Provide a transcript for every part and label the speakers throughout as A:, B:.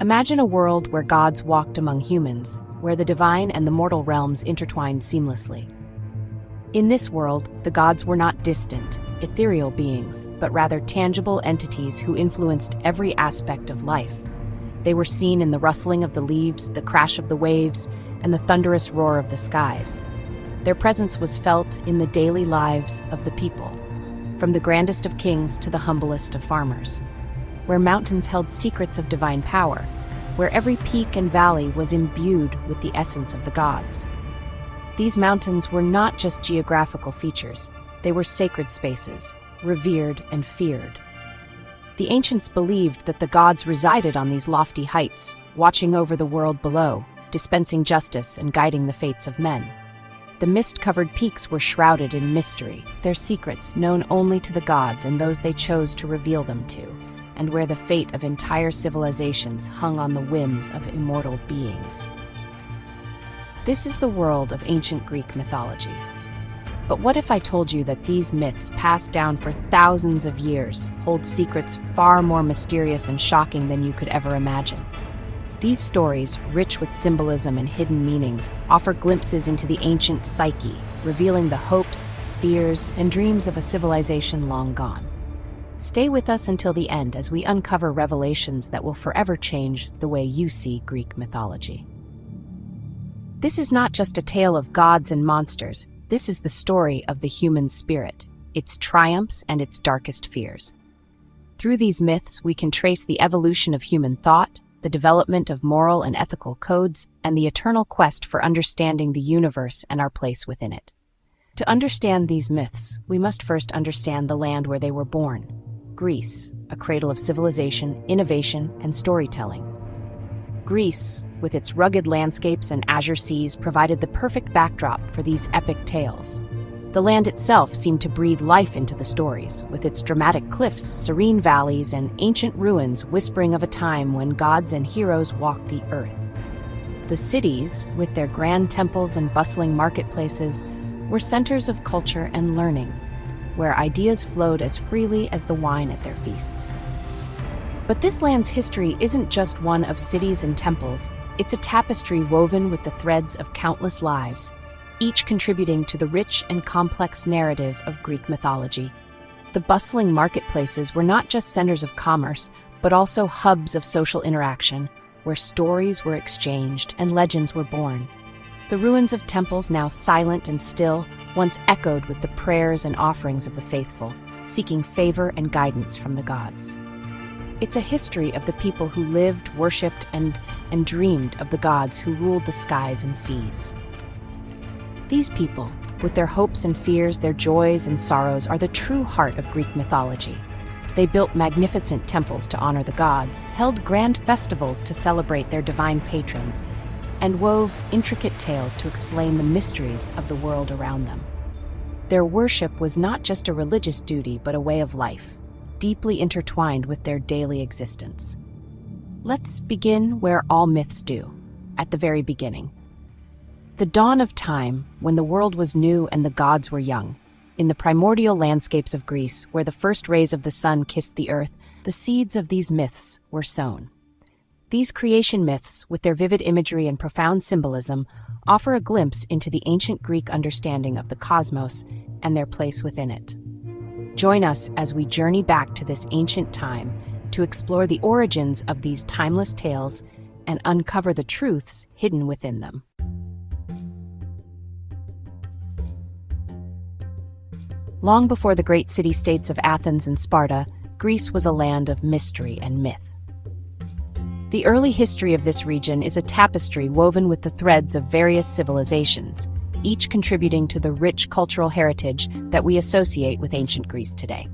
A: Imagine a world where gods walked among humans, where the divine and the mortal realms intertwined seamlessly. In this world, the gods were not distant, ethereal beings, but rather tangible entities who influenced every aspect of life. They were seen in the rustling of the leaves, the crash of the waves, and the thunderous roar of the skies. Their presence was felt in the daily lives of the people, from the grandest of kings to the humblest of farmers, where mountains held secrets of divine power, where every peak and valley was imbued with the essence of the gods. These mountains were not just geographical features, they were sacred spaces, revered and feared. The ancients believed that the gods resided on these lofty heights, watching over the world below, dispensing justice and guiding the fates of men. The mist-covered peaks were shrouded in mystery, their secrets known only to the gods and those they chose to reveal them to, and where the fate of entire civilizations hung on the whims of immortal beings. This is the world of ancient Greek mythology. But what if I told you that these myths, passed down for thousands of years, hold secrets far more mysterious and shocking than you could ever imagine? These stories, rich with symbolism and hidden meanings, offer glimpses into the ancient psyche, revealing the hopes, fears, and dreams of a civilization long gone. Stay with us until the end as we uncover revelations that will forever change the way you see Greek mythology. This is not just a tale of gods and monsters. This is the story of the human spirit, its triumphs and its darkest fears. Through these myths, we can trace the evolution of human thought, the development of moral and ethical codes, and the eternal quest for understanding the universe and our place within it. To understand these myths, we must first understand the land where they were born. Greece, a cradle of civilization, innovation, and storytelling. Greece, with its rugged landscapes and azure seas, provided the perfect backdrop for these epic tales. The land itself seemed to breathe life into the stories, with its dramatic cliffs, serene valleys, and ancient ruins whispering of a time when gods and heroes walked the earth. The cities, with their grand temples and bustling marketplaces, were centers of culture and learning, where ideas flowed as freely as the wine at their feasts. But this land's history isn't just one of cities and temples, it's a tapestry woven with the threads of countless lives, each contributing to the rich and complex narrative of Greek mythology. The bustling marketplaces were not just centers of commerce, but also hubs of social interaction, where stories were exchanged and legends were born. The ruins of temples, now silent and still, once echoed with the prayers and offerings of the faithful, seeking favor and guidance from the gods. It's a history of the people who lived, worshipped, and dreamed of the gods who ruled the skies and seas. These people, with their hopes and fears, their joys and sorrows, are the true heart of Greek mythology. They built magnificent temples to honor the gods, held grand festivals to celebrate their divine patrons, and wove intricate tales to explain the mysteries of the world around them. Their worship was not just a religious duty, but a way of life, deeply intertwined with their daily existence. Let's begin where all myths do, at the very beginning. The dawn of time, when the world was new and the gods were young. In the primordial landscapes of Greece, where the first rays of the sun kissed the earth, the seeds of these myths were sown. These creation myths, with their vivid imagery and profound symbolism, offer a glimpse into the ancient Greek understanding of the cosmos and their place within it. Join us as we journey back to this ancient time to explore the origins of these timeless tales and uncover the truths hidden within them. Long before the great city-states of Athens and Sparta, Greece was a land of mystery and myth. The early history of this region is a tapestry woven with the threads of various civilizations, each contributing to the rich cultural heritage that we associate with ancient Greece today.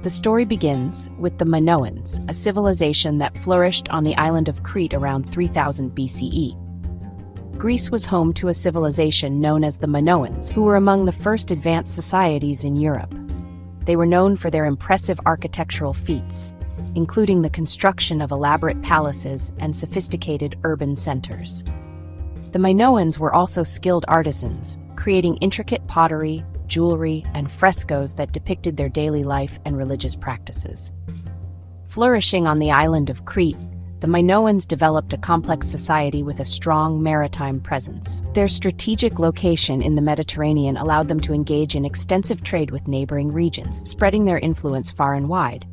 A: The story begins with the Minoans, a civilization that flourished on the island of Crete around 3000 BCE. Greece was home to a civilization known as the Minoans, who were among the first advanced societies in Europe. They were known for their impressive architectural feats, including the construction of elaborate palaces and sophisticated urban centers. The Minoans were also skilled artisans, creating intricate pottery, jewelry, and frescoes that depicted their daily life and religious practices. Flourishing on the island of Crete, the the Minoans developed a complex society with a strong maritime presence. Their strategic location in the Mediterranean allowed them to engage in extensive trade with neighboring regions, spreading their influence far and wide.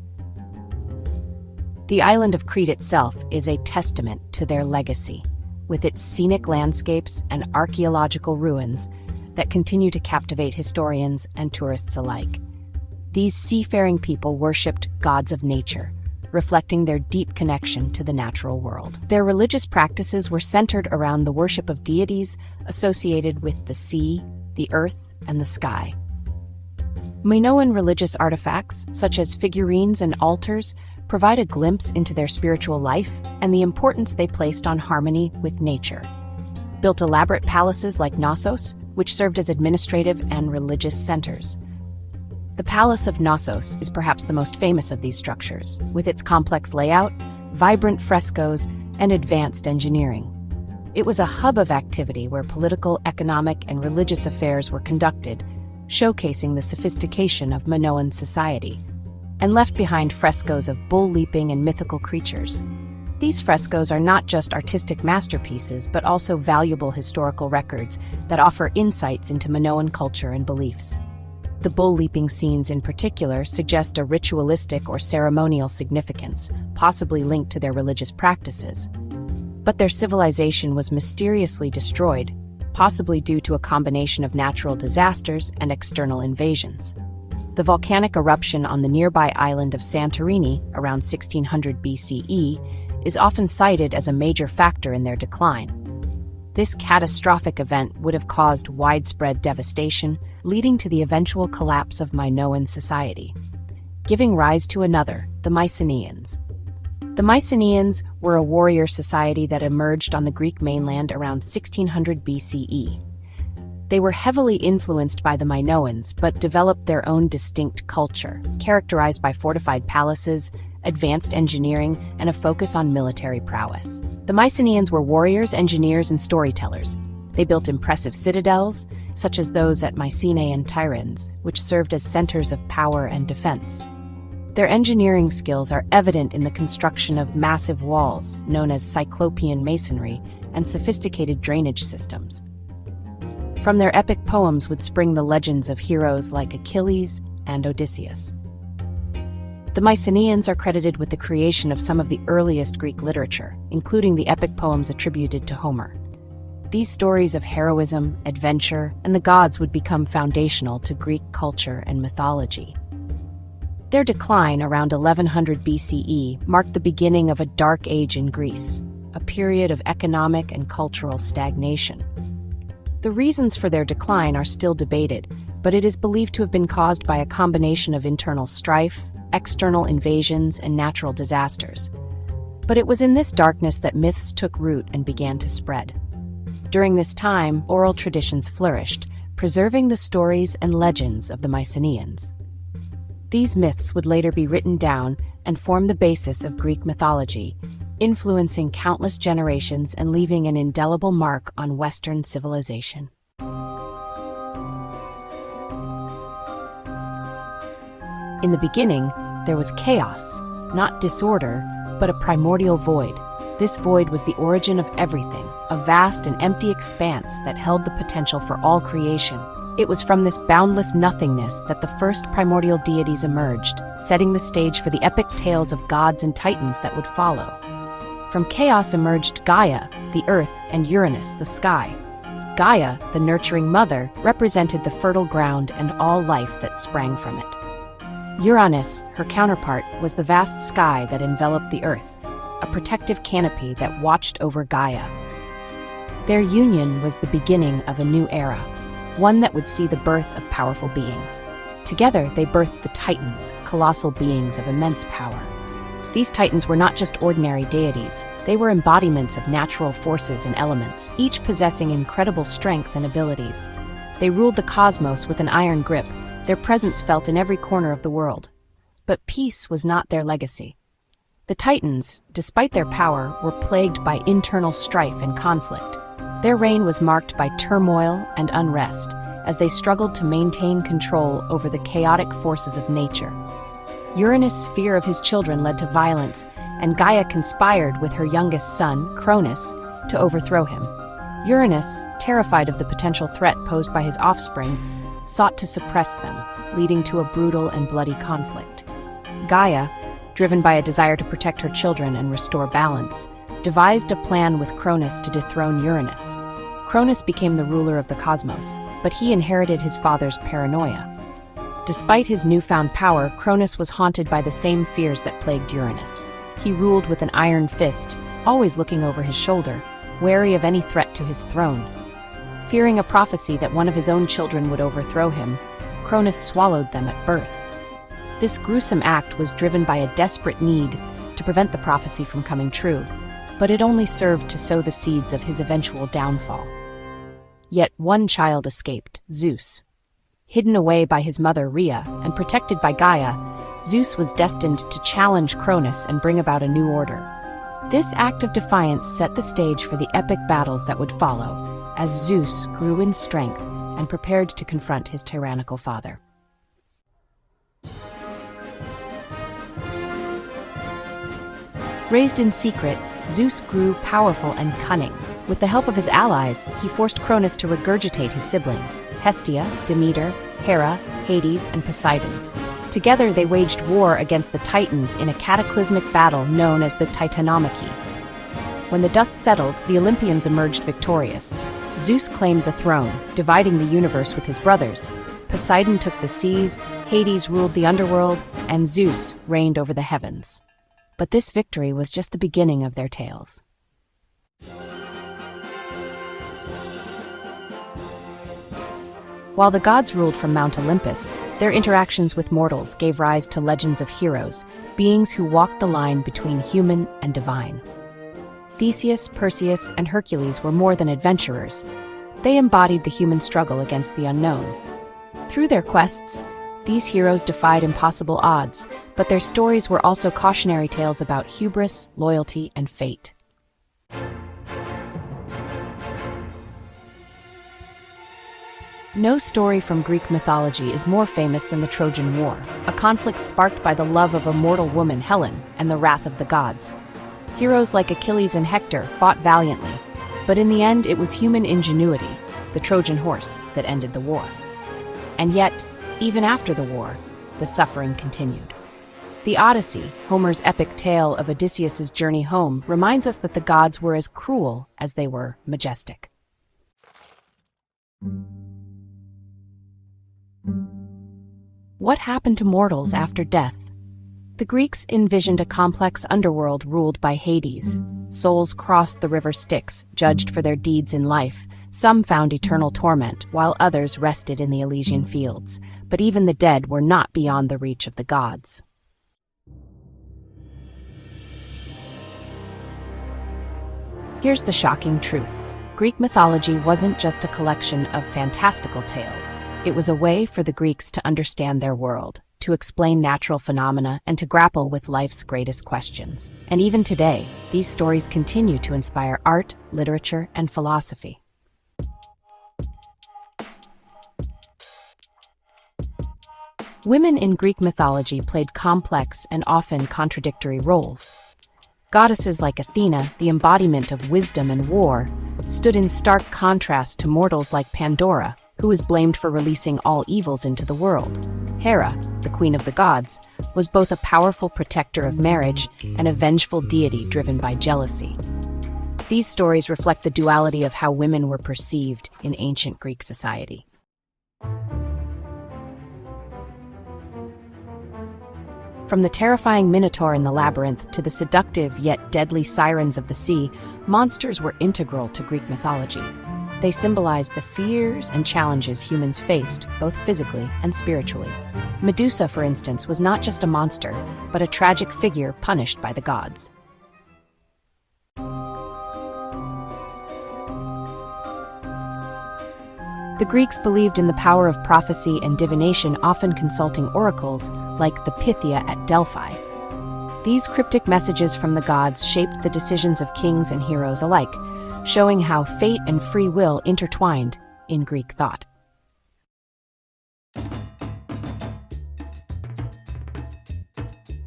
A: The island of Crete itself is a testament to their legacy, with its scenic landscapes and archaeological ruins that continue to captivate historians and tourists alike. These seafaring people worshipped gods of nature, reflecting their deep connection to the natural world. Their religious practices were centered around the worship of deities associated with the sea, the earth, and the sky. Minoan religious artifacts, such as figurines and altars, provide a glimpse into their spiritual life and the importance they placed on harmony with nature. Built elaborate palaces like Knossos, which served as administrative and religious centers. The Palace of Knossos is perhaps the most famous of these structures, with its complex layout, vibrant frescoes, and advanced engineering. It was a hub of activity where political, economic, and religious affairs were conducted, showcasing the sophistication of Minoan society, and left behind frescoes of bull leaping and mythical creatures. These frescoes are not just artistic masterpieces, but also valuable historical records that offer insights into Minoan culture and beliefs. The bull leaping scenes in particular suggest a ritualistic or ceremonial significance, possibly linked to their religious practices. But their civilization was mysteriously destroyed, possibly due to a combination of natural disasters and external invasions. The volcanic eruption on the nearby island of Santorini around 1600 BCE is often cited as a major factor in their decline. This catastrophic event would have caused widespread devastation, leading to the eventual collapse of Minoan society, giving rise to another, the Mycenaeans. The Mycenaeans were a warrior society that emerged on the Greek mainland around 1600 BCE. They were heavily influenced by the Minoans, but developed their own distinct culture, characterized by fortified palaces, advanced engineering, and a focus on military prowess. The Mycenaeans were warriors, engineers, and storytellers. They built impressive citadels, such as those at Mycenae and Tiryns, which served as centers of power and defense. Their engineering skills are evident in the construction of massive walls, known as Cyclopean masonry, and sophisticated drainage systems. From their epic poems would spring the legends of heroes like Achilles and Odysseus. The Mycenaeans are credited with the creation of some of the earliest Greek literature, including the epic poems attributed to Homer. These stories of heroism, adventure, and the gods would become foundational to Greek culture and mythology. Their decline around 1100 BCE marked the beginning of a dark age in Greece, a period of economic and cultural stagnation. The reasons for their decline are still debated, but it is believed to have been caused by a combination of internal strife, external invasions, and natural disasters. But it was in this darkness that myths took root and began to spread. During this time, oral traditions flourished, preserving the stories and legends of the Mycenaeans. These myths would later be written down and form the basis of Greek mythology, influencing countless generations and leaving an indelible mark on Western civilization. In the beginning, there was chaos, not disorder, but a primordial void. This void was the origin of everything, a vast and empty expanse that held the potential for all creation. It was from this boundless nothingness that the first primordial deities emerged, setting the stage for the epic tales of gods and titans that would follow. From chaos emerged Gaia, the earth, and Uranus, the sky. Gaia, the nurturing mother, represented the fertile ground and all life that sprang from it. Uranus, her counterpart, was the vast sky that enveloped the earth, a protective canopy that watched over Gaia. Their union was the beginning of a new era, one that would see the birth of powerful beings. Together, they birthed the Titans, colossal beings of immense power. These Titans were not just ordinary deities, they were embodiments of natural forces and elements, each possessing incredible strength and abilities. They ruled the cosmos with an iron grip, their presence felt in every corner of the world. But peace was not their legacy. The Titans, despite their power, were plagued by internal strife and conflict. Their reign was marked by turmoil and unrest, as they struggled to maintain control over the chaotic forces of nature. Uranus' fear of his children led to violence, and Gaia conspired with her youngest son, Cronus, to overthrow him. Uranus, terrified of the potential threat posed by his offspring, sought to suppress them, leading to a brutal and bloody conflict. Gaia, driven by a desire to protect her children and restore balance, devised a plan with Cronus to dethrone Uranus. Cronus became the ruler of the cosmos, but he inherited his father's paranoia. Despite his newfound power, Cronus was haunted by the same fears that plagued Uranus. He ruled with an iron fist, always looking over his shoulder, wary of any threat to his throne. Fearing a prophecy that one of his own children would overthrow him, Cronus swallowed them at birth. This gruesome act was driven by a desperate need to prevent the prophecy from coming true, but it only served to sow the seeds of his eventual downfall. Yet one child escaped, Zeus. Hidden away by his mother Rhea and protected by Gaia, Zeus was destined to challenge Cronus and bring about a new order. This act of defiance set the stage for the epic battles that would follow, as Zeus grew in strength and prepared to confront his tyrannical father. Raised in secret, Zeus grew powerful and cunning. With the help of his allies, he forced Cronus to regurgitate his siblings, Hestia, Demeter, Hera, Hades, and Poseidon. Together they waged war against the Titans in a cataclysmic battle known as the Titanomachy. When the dust settled, the Olympians emerged victorious. Zeus claimed the throne, dividing the universe with his brothers. Poseidon took the seas, Hades ruled the underworld, and Zeus reigned over the heavens. But this victory was just the beginning of their tales. While the gods ruled from Mount Olympus, their interactions with mortals gave rise to legends of heroes, beings who walked the line between human and divine. Theseus, Perseus, and Hercules were more than adventurers. They embodied the human struggle against the unknown. Through their quests, these heroes defied impossible odds, but their stories were also cautionary tales about hubris, loyalty, and fate. No story from Greek mythology is more famous than the Trojan War, a conflict sparked by the love of a mortal woman, Helen, and the wrath of the gods. Heroes like Achilles and Hector fought valiantly, but in the end it was human ingenuity, the Trojan horse, that ended the war. And yet, even after the war, the suffering continued. The Odyssey, Homer's epic tale of Odysseus' journey home, reminds us that the gods were as cruel as they were majestic. What happened to mortals after death? The Greeks envisioned a complex underworld ruled by Hades. Souls crossed the river Styx, judged for their deeds in life. Some found eternal torment, while others rested in the Elysian fields. But even the dead were not beyond the reach of the gods. Here's the shocking truth. Greek mythology wasn't just a collection of fantastical tales. It was a way for the Greeks to understand their world, to explain natural phenomena, and to grapple with life's greatest questions. And even today, these stories continue to inspire art, literature, and philosophy. Women in Greek mythology played complex and often contradictory roles. Goddesses like Athena, the embodiment of wisdom and war, stood in stark contrast to mortals like Pandora, who was blamed for releasing all evils into the world. Hera, the queen of the gods, was both a powerful protector of marriage and a vengeful deity driven by jealousy. These stories reflect the duality of how women were perceived in ancient Greek society. From the terrifying Minotaur in the labyrinth to the seductive yet deadly sirens of the sea, monsters were integral to Greek mythology. They symbolized the fears and challenges humans faced, both physically and spiritually. Medusa, for instance, was not just a monster, but a tragic figure punished by the gods. The Greeks believed in the power of prophecy and divination, often consulting oracles like the Pythia at Delphi. These cryptic messages from the gods shaped the decisions of kings and heroes alike, showing how fate and free will intertwined in Greek thought.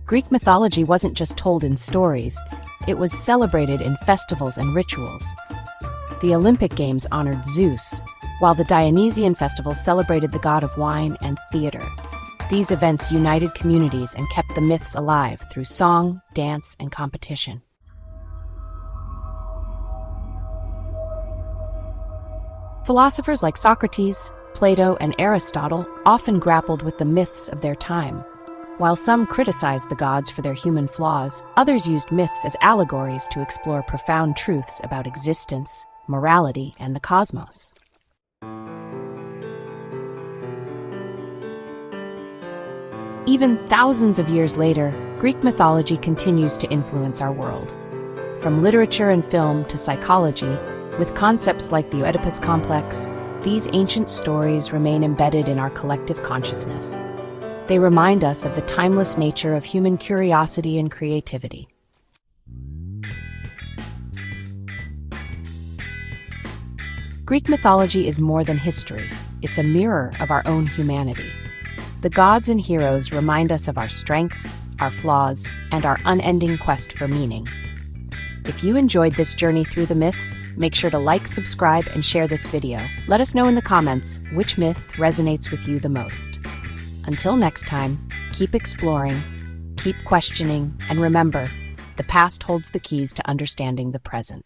A: Greek mythology wasn't just told in stories, it was celebrated in festivals and rituals. The Olympic Games honored Zeus, while the Dionysian festivals celebrated the god of wine and theater. These events united communities and kept the myths alive through song, dance, and competition. Philosophers like Socrates, Plato, and Aristotle often grappled with the myths of their time. While some criticized the gods for their human flaws, others used myths as allegories to explore profound truths about existence, morality, and the cosmos. Even thousands of years later, Greek mythology continues to influence our world. From literature and film to psychology, with concepts like the Oedipus complex, these ancient stories remain embedded in our collective consciousness. They remind us of the timeless nature of human curiosity and creativity. Greek mythology is more than history. It's a mirror of our own humanity. The gods and heroes remind us of our strengths, our flaws, and our unending quest for meaning. If you enjoyed this journey through the myths, make sure to like, subscribe, and share this video. Let us know in the comments which myth resonates with you the most. Until next time, keep exploring, keep questioning, and remember, the past holds the keys to understanding the present.